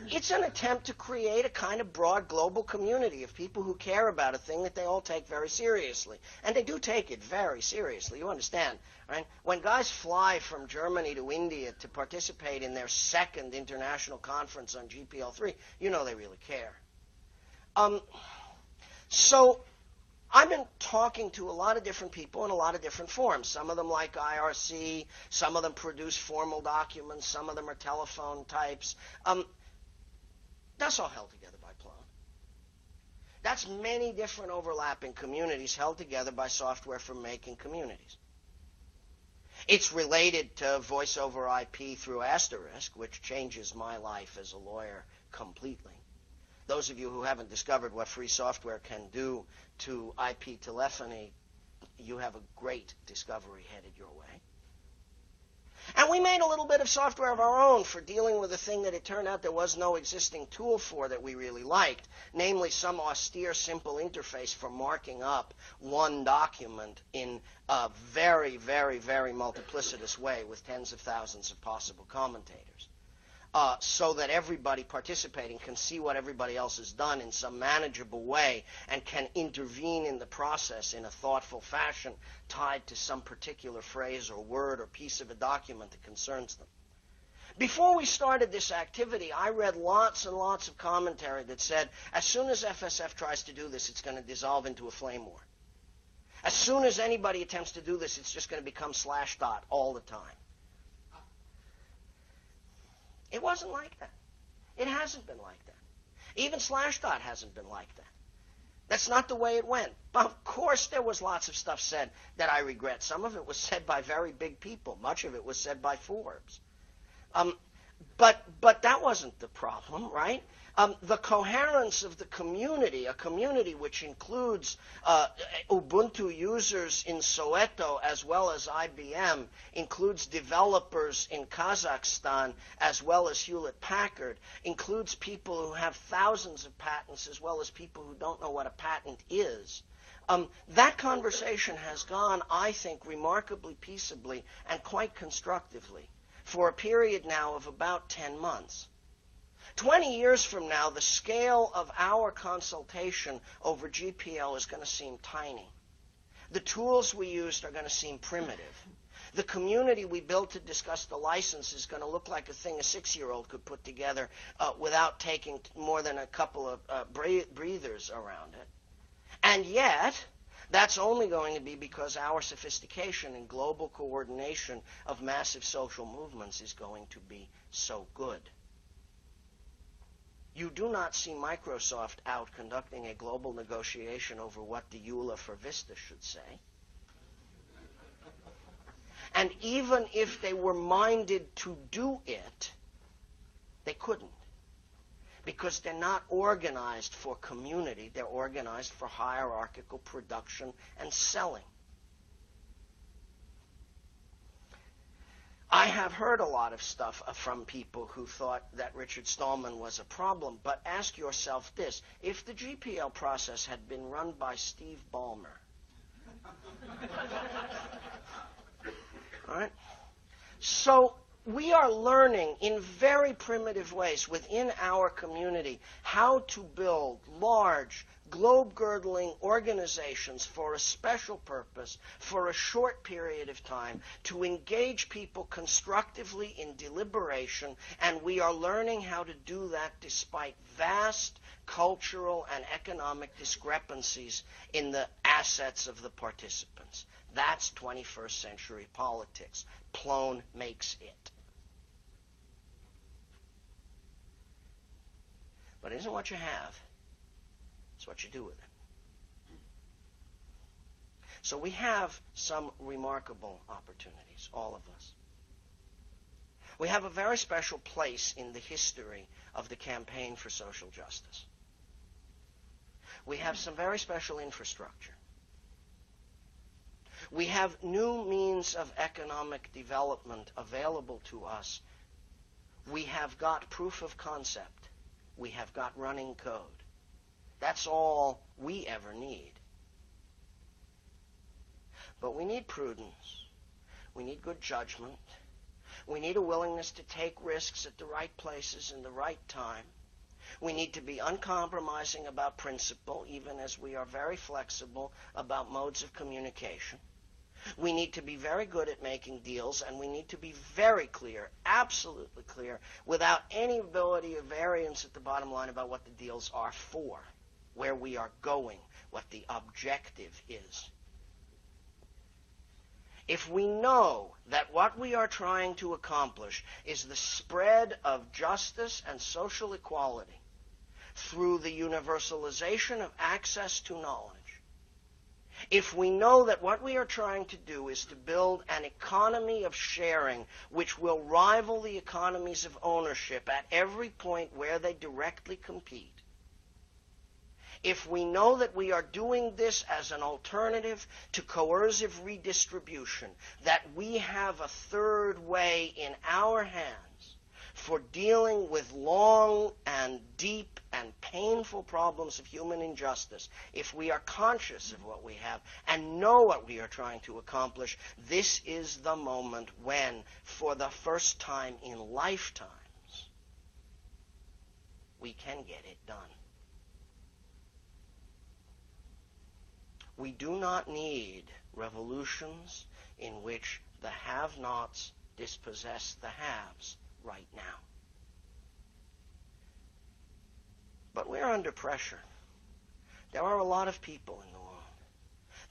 It's an attempt to create a kind of broad global community of people who care about a thing that they all take very seriously. And they do take it very seriously. You understand, right? When guys fly from Germany to India to participate in their second international conference on GPL3, you know they really care. So I've been talking to a lot of different people in a lot of different forms. Some of them like IRC, some of them produce formal documents, some of them are telephone types. That's all held together by Plone. That's many different overlapping communities held together by software for making communities. It's related to voice over IP through Asterisk, which changes my life as a lawyer completely. Those of you who haven't discovered what free software can do to IP telephony, you have a great discovery headed your way. And we made a little bit of software of our own for dealing with a thing that it turned out there was no existing tool for that we really liked, namely some austere, simple interface for marking up one document in a very, very, very multiplicitous way with tens of thousands of possible commentators. So that everybody participating can see what everybody else has done in some manageable way and can intervene in the process in a thoughtful fashion tied to some particular phrase or word or piece of a document that concerns them. Before we started this activity, I read lots and lots of commentary that said, as soon as FSF tries to do this, it's going to dissolve into a flame war. As soon as anybody attempts to do this, it's just going to become /dot all the time. It wasn't like that. It hasn't been like that. Even /dot hasn't been like that. That's not the way it went. But of course there was lots of stuff said that I regret. Some of it was said by very big people. Much of it was said by Forbes. But that wasn't the problem, right? The coherence of the community, a community which includes Ubuntu users in Soweto as well as IBM, includes developers in Kazakhstan as well as Hewlett-Packard, includes people who have thousands of patents as well as people who don't know what a patent is. That conversation has gone, I think, remarkably peaceably and quite constructively for a period now of about 10 months. 20 years from now, the scale of our consultation over GPL is going to seem tiny. The tools we used are going to seem primitive. The community we built to discuss the license is going to look like a thing a 6-year-old could put together without taking more than a couple of breathers around it. And yet, that's only going to be because our sophistication and global coordination of massive social movements is going to be so good. You do not see Microsoft out conducting a global negotiation over what the EULA for Vista should say. And even if they were minded to do it, they couldn't. Because they're not organized for community, they're organized for hierarchical production and selling. I have heard a lot of stuff from people who thought that Richard Stallman was a problem, but ask yourself this. If the GPL process had been run by Steve Ballmer, all right? So we are learning in very primitive ways within our community how to build large, globe-girdling organizations for a special purpose, for a short period of time, to engage people constructively in deliberation, and we are learning how to do that despite vast cultural and economic discrepancies in the assets of the participants. That's 21st century politics. Plone makes it. But it isn't what you have. It's what you do with it. So we have some remarkable opportunities, all of us. We have a very special place in the history of the campaign for social justice. We have some very special infrastructure. We have new means of economic development available to us. We have got proof of concept. We have got running code. That's all we ever need. But we need prudence. We need good judgment. We need a willingness to take risks at the right places in the right time. We need to be uncompromising about principle, even as we are very flexible about modes of communication. We need to be very good at making deals, and we need to be very clear, absolutely clear, without any ability of variance at the bottom line about what the deals are for, where we are going, what the objective is. If we know that what we are trying to accomplish is the spread of justice and social equality through the universalization of access to knowledge, if we know that what we are trying to do is to build an economy of sharing which will rival the economies of ownership at every point where they directly compete, if we know that we are doing this as an alternative to coercive redistribution, that we have a third way in our hands for dealing with long and deep and painful problems of human injustice, if we are conscious of what we have and know what we are trying to accomplish, this is the moment when, for the first time in lifetimes, we can get it done. We do not need revolutions in which the have-nots dispossess the haves right now. But we're under pressure. There are a lot of people in the world.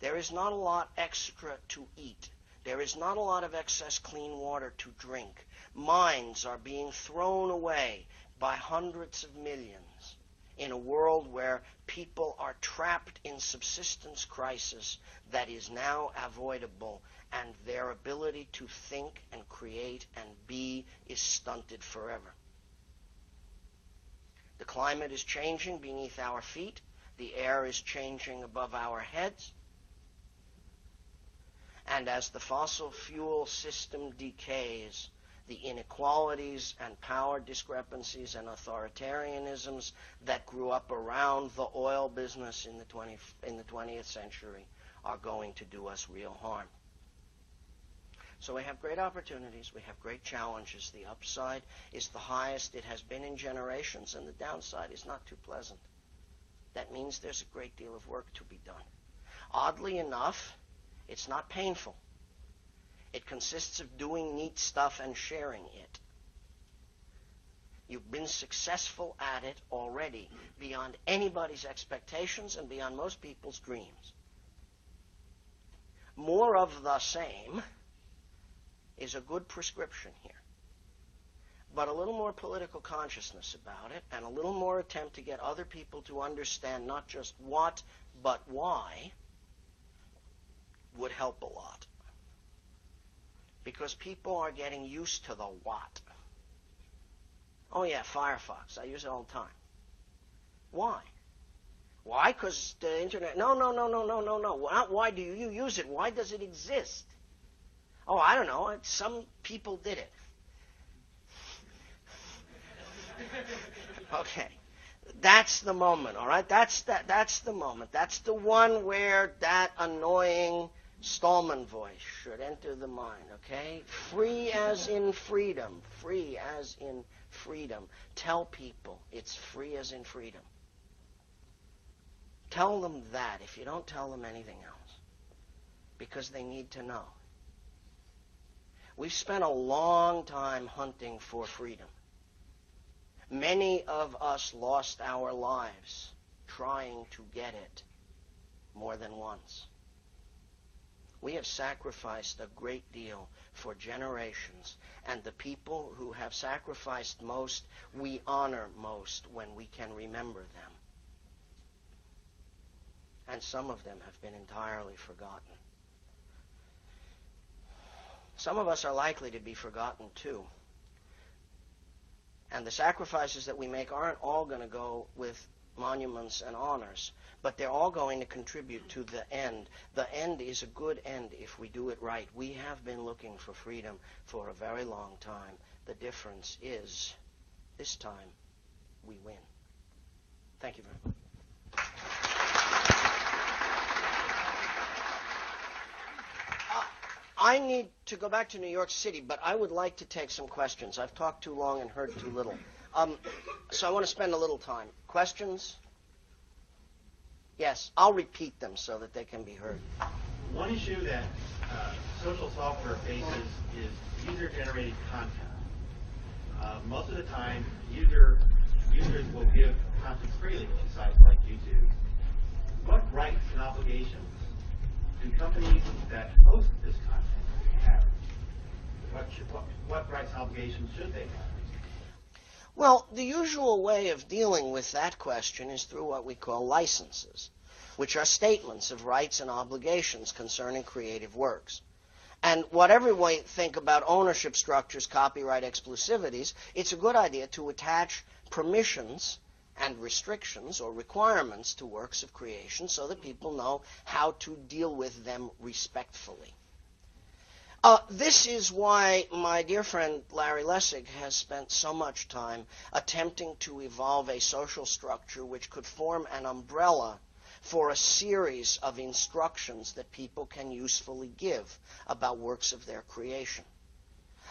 There is not a lot extra to eat. There is not a lot of excess clean water to drink. Mines are being thrown away by hundreds of millions in a world where people are trapped in subsistence crisis that is now avoidable, and their ability to think and create and be is stunted forever. The climate is changing beneath our feet. The air is changing above our heads. And as the fossil fuel system decays, the inequalities and power discrepancies and authoritarianisms that grew up around the oil business in the 20th century are going to do us real harm. So we have great opportunities, we have great challenges. The upside is the highest it has been in generations, and the downside is not too pleasant. That means there's a great deal of work to be done. Oddly enough, it's not painful. It consists of doing neat stuff and sharing it. You've been successful at it already, beyond anybody's expectations and beyond most people's dreams. More of the same is a good prescription here. But a little more political consciousness about it, and a little more attempt to get other people to understand not just what, but why, would help a lot. Because people are getting used to the what. Oh yeah, Firefox. I use it all the time. Why? Why? Because the internet. No. Not why do you use it? Why does it exist? Oh, I don't know. Some people did it. Okay. That's the moment, all right? That's the moment. That's the one where that annoying Stallman voice should enter the mind, okay? Free as in freedom. Free as in freedom. Tell people it's free as in freedom. Tell them that if you don't tell them anything else, because they need to know. We've spent a long time hunting for freedom. Many of us lost our lives trying to get it more than once. We have sacrificed a great deal for generations, and the people who have sacrificed most, we honor most when we can remember them. And some of them have been entirely forgotten. Some of us are likely to be forgotten too. And the sacrifices that we make aren't all going to go with monuments and honors, but they're all going to contribute to the end. The end is a good end if we do it right. We have been looking for freedom for a very long time. The difference is, this time, we win. Thank you very much. I need to go back to New York City, but I would like to take some questions. I've talked too long and heard too little. So I want to spend a little time. Questions? Yes, I'll repeat them so that they can be heard. One issue that social software faces is user-generated content. Most of the time, users will give content freely to sites like YouTube. What rights and obligations do companies that host this content have? What rights and obligations should they have? Well, the usual way of dealing with that question is through what we call licenses, which are statements of rights and obligations concerning creative works. And whatever we think about ownership structures, copyright exclusivities, it's a good idea to attach permissions and restrictions or requirements to works of creation so that people know how to deal with them respectfully. This is why my dear friend Larry Lessig has spent so much time attempting to evolve a social structure which could form an umbrella for a series of instructions that people can usefully give about works of their creation.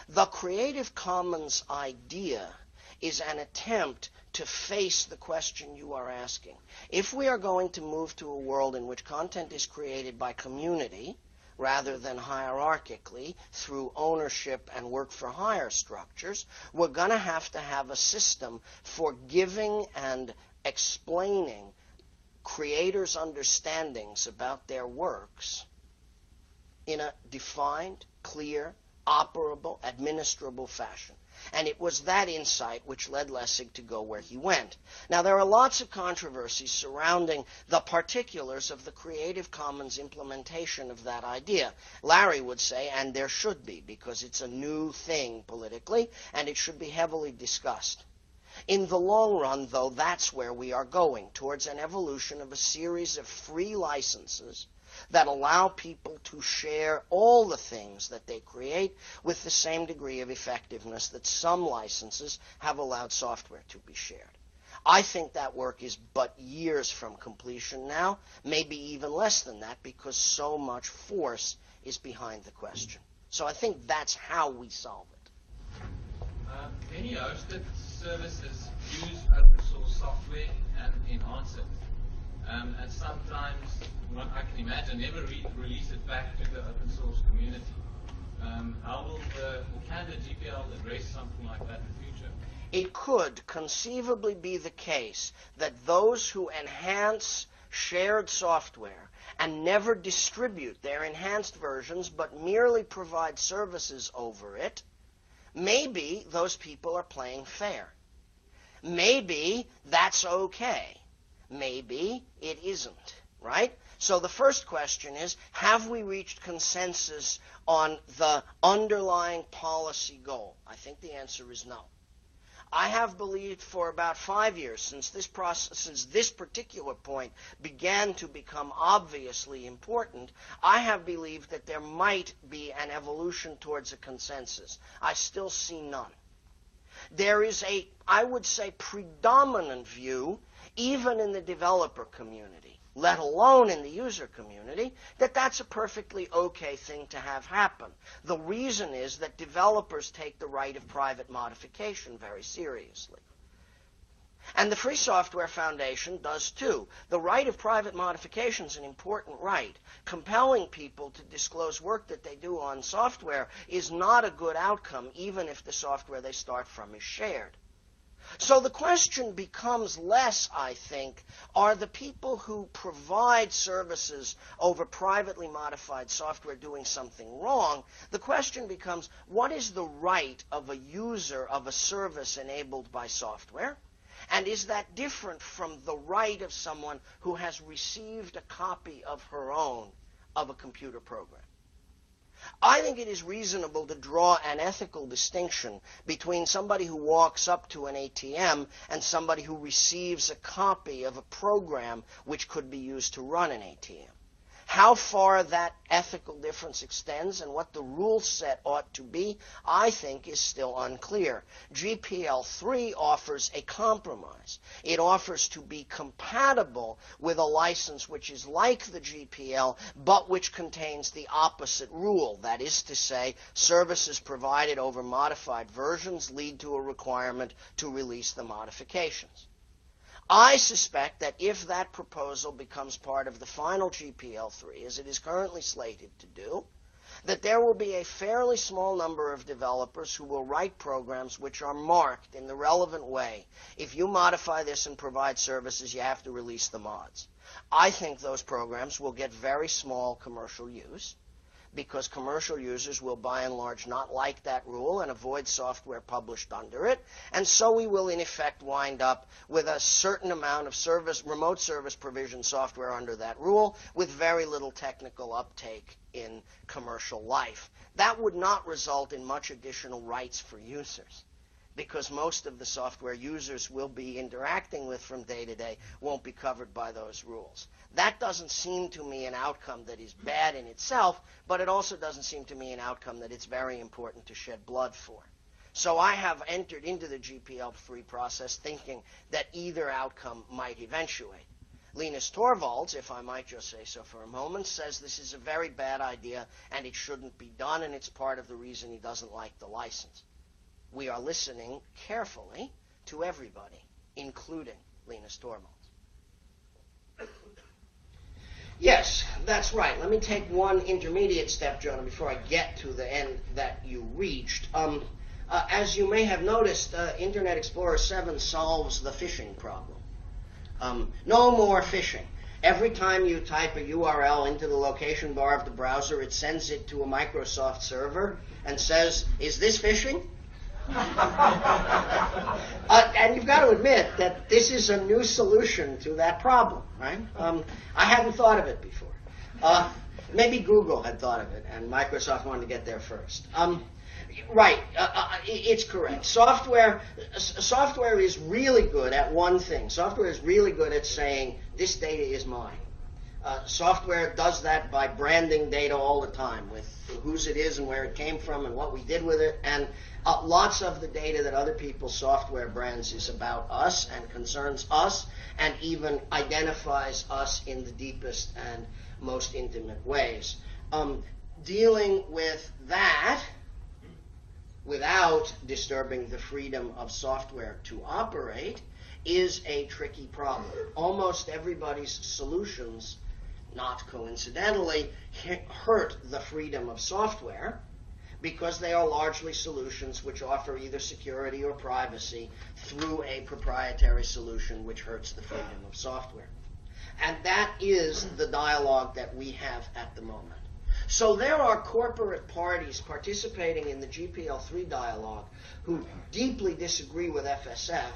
The Creative Commons idea is an attempt to face the question you are asking. If we are going to move to a world in which content is created by community rather than hierarchically through ownership and work-for-hire structures, we're going to have a system for giving and explaining creators' understandings about their works in a defined, clear, operable, administrable fashion. And it was that insight which led Lessig to go where he went. Now, there are lots of controversies surrounding the particulars of the Creative Commons implementation of that idea. Larry would say, and there should be, because it's a new thing politically, and it should be heavily discussed. In the long run, though, that's where we are going, towards an evolution of a series of free licenses that allow people to share all the things that they create with the same degree of effectiveness that some licenses have allowed software to be shared. I think that work is but years from completion now, maybe even less than that, because so much force is behind the question. So I think that's how we solve it. Many hosted services use open source software and enhance it. And sometimes, I can imagine, never release it back to the open source community. How will can the GPL address something like that in the future? It could conceivably be the case that those who enhance shared software and never distribute their enhanced versions but merely provide services over it, maybe those people are playing fair. Maybe that's okay. Maybe it isn't, right? So the first question is, have we reached consensus on the underlying policy goal? I think the answer is no. I have believed for about 5 years, since this particular point began to become obviously important, I have believed that there might be an evolution towards a consensus. I still see none. There is I would say, predominant view, even in the developer community, let alone in the user community, that's a perfectly okay thing to have happen. The reason is that developers take the right of private modification very seriously. And the Free Software Foundation does too. The right of private modification is an important right. Compelling people to disclose work that they do on software is not a good outcome, even if the software they start from is shared. So the question becomes less, I think, are the people who provide services over privately modified software doing something wrong? The question becomes, what is the right of a user of a service enabled by software? And is that different from the right of someone who has received a copy of her own of a computer program? I think it is reasonable to draw an ethical distinction between somebody who walks up to an ATM and somebody who receives a copy of a program which could be used to run an ATM. How far that ethical difference extends and what the rule set ought to be, I think, is still unclear. GPL3 offers a compromise. It offers to be compatible with a license which is like the GPL, but which contains the opposite rule. That is to say, services provided over modified versions lead to a requirement to release the modifications. I suspect that if that proposal becomes part of the final GPL3, as it is currently slated to do, that there will be a fairly small number of developers who will write programs which are marked in the relevant way. If you modify this and provide services, you have to release the mods. I think those programs will get very small commercial use, because commercial users will by and large not like that rule and avoid software published under it, and so we will in effect wind up with a certain amount of remote service provision software under that rule with very little technical uptake in commercial life. That would not result in much additional rights for users, because most of the software users will be interacting with from day to day won't be covered by those rules. That doesn't seem to me an outcome that is bad in itself, but it also doesn't seem to me an outcome that it's very important to shed blood for. So I have entered into the GPL3 process thinking that either outcome might eventuate. Linus Torvalds, if I might just say so for a moment, says this is a very bad idea and it shouldn't be done, and it's part of the reason he doesn't like the license. We are listening carefully to everybody, including Linus Torvalds. Yes, that's right. Let me take one intermediate step, Jonah, before I get to the end that you reached. As you may have noticed, Internet Explorer 7 solves the phishing problem. No more phishing. Every time you type a URL into the location bar of the browser, it sends it to a Microsoft server and says, "Is this phishing?" And you've got to admit that this is a new solution to that problem, right? I hadn't thought of it before. Maybe Google had thought of it, and Microsoft wanted to get there first. Right, it's correct. Software is really good at one thing. Software is really good at saying, this data is mine. Software does that by branding data all the time with whose it is and where it came from and what we did with it. And lots of the data that other people's software brands is about us and concerns us and even identifies us in the deepest and most intimate ways. Dealing with that without disturbing the freedom of software to operate is a tricky problem. Almost everybody's solutions, not coincidentally, hurt the freedom of software because they are largely solutions which offer either security or privacy through a proprietary solution which hurts the freedom of software. And that is the dialogue that we have at the moment. So there are corporate parties participating in the GPL3 dialogue who deeply disagree with FSF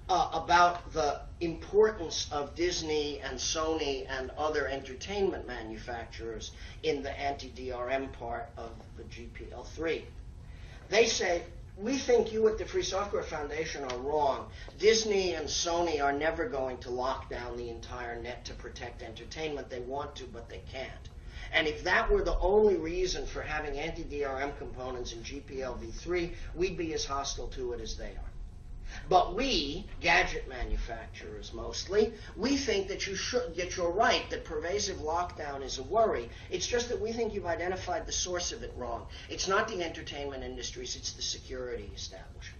about the importance of Disney and Sony and other entertainment manufacturers in the anti-DRM part of the GPL3. They say, we think you at the Free Software Foundation are wrong. Disney and Sony are never going to lock down the entire net to protect entertainment. They want to, but they can't. And if that were the only reason for having anti-DRM components in GPL v3, we'd be as hostile to it as they are. But we, gadget manufacturers mostly, we think that you're right, that pervasive lockdown is a worry. It's just that we think you've identified the source of it wrong. It's not the entertainment industries, it's the security establishment.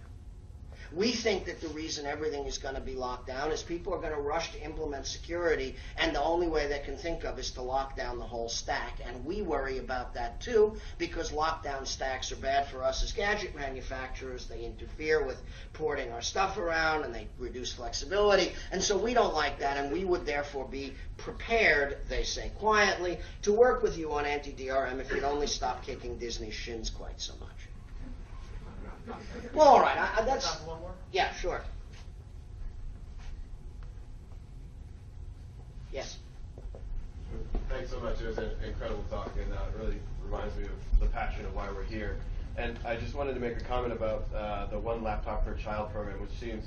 We think that the reason everything is going to be locked down is people are going to rush to implement security, and the only way they can think of is to lock down the whole stack. And we worry about that too, because lockdown stacks are bad for us as gadget manufacturers. They interfere with porting our stuff around, and they reduce flexibility. And so we don't like that, and we would therefore be prepared, they say quietly, to work with you on anti-DRM if you'd only stop kicking Disney's shins quite so much. Well, all right. That's one more? Yeah, sure. Yes. Thanks so much. It was an incredible talk, and it really reminds me of the passion of why we're here. And I just wanted to make a comment about the One Laptop Per Child program, which seems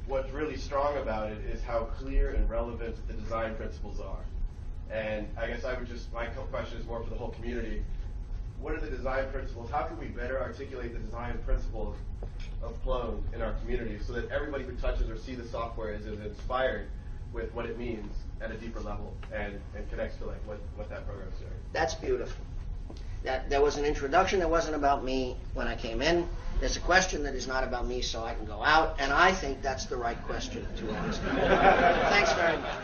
what's really strong about it is how clear and relevant the design principles are. And I guess my question is more for the whole community. What are the design principles? How can we better articulate the design principles of clone in our community so that everybody who touches or sees the software is inspired with what it means at a deeper level and connects to like what that program is doing? That's beautiful. There was an introduction that wasn't about me when I came in. There's a question that is not about me, so I can go out, and I think that's the right question to ask. Thanks very much.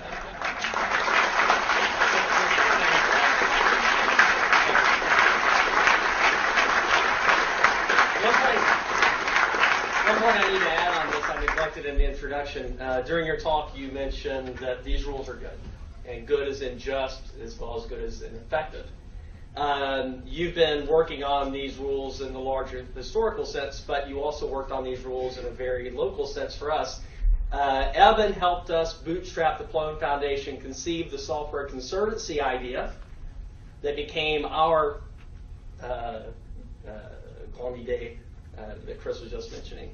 One point I need to add on this, I neglected in the introduction. During your talk, you mentioned that these rules are good, and good as in just as well as good as in effective. You've been working on these rules in the larger historical sense, but you also worked on these rules in a very local sense for us. Elben helped us bootstrap the Clone Foundation, conceive the software conservancy idea that became our grande idée that Chris was just mentioning.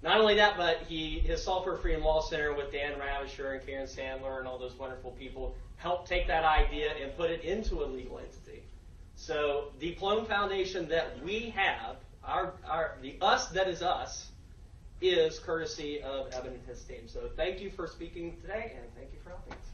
Not only that, but his Software Freedom Law Center with Dan Ravisher and Karen Sandler and all those wonderful people helped take that idea and put it into a legal entity. So the Clone Foundation that we have, the us that is us, is courtesy of Elben and his team. So thank you for speaking today, and thank you for helping us.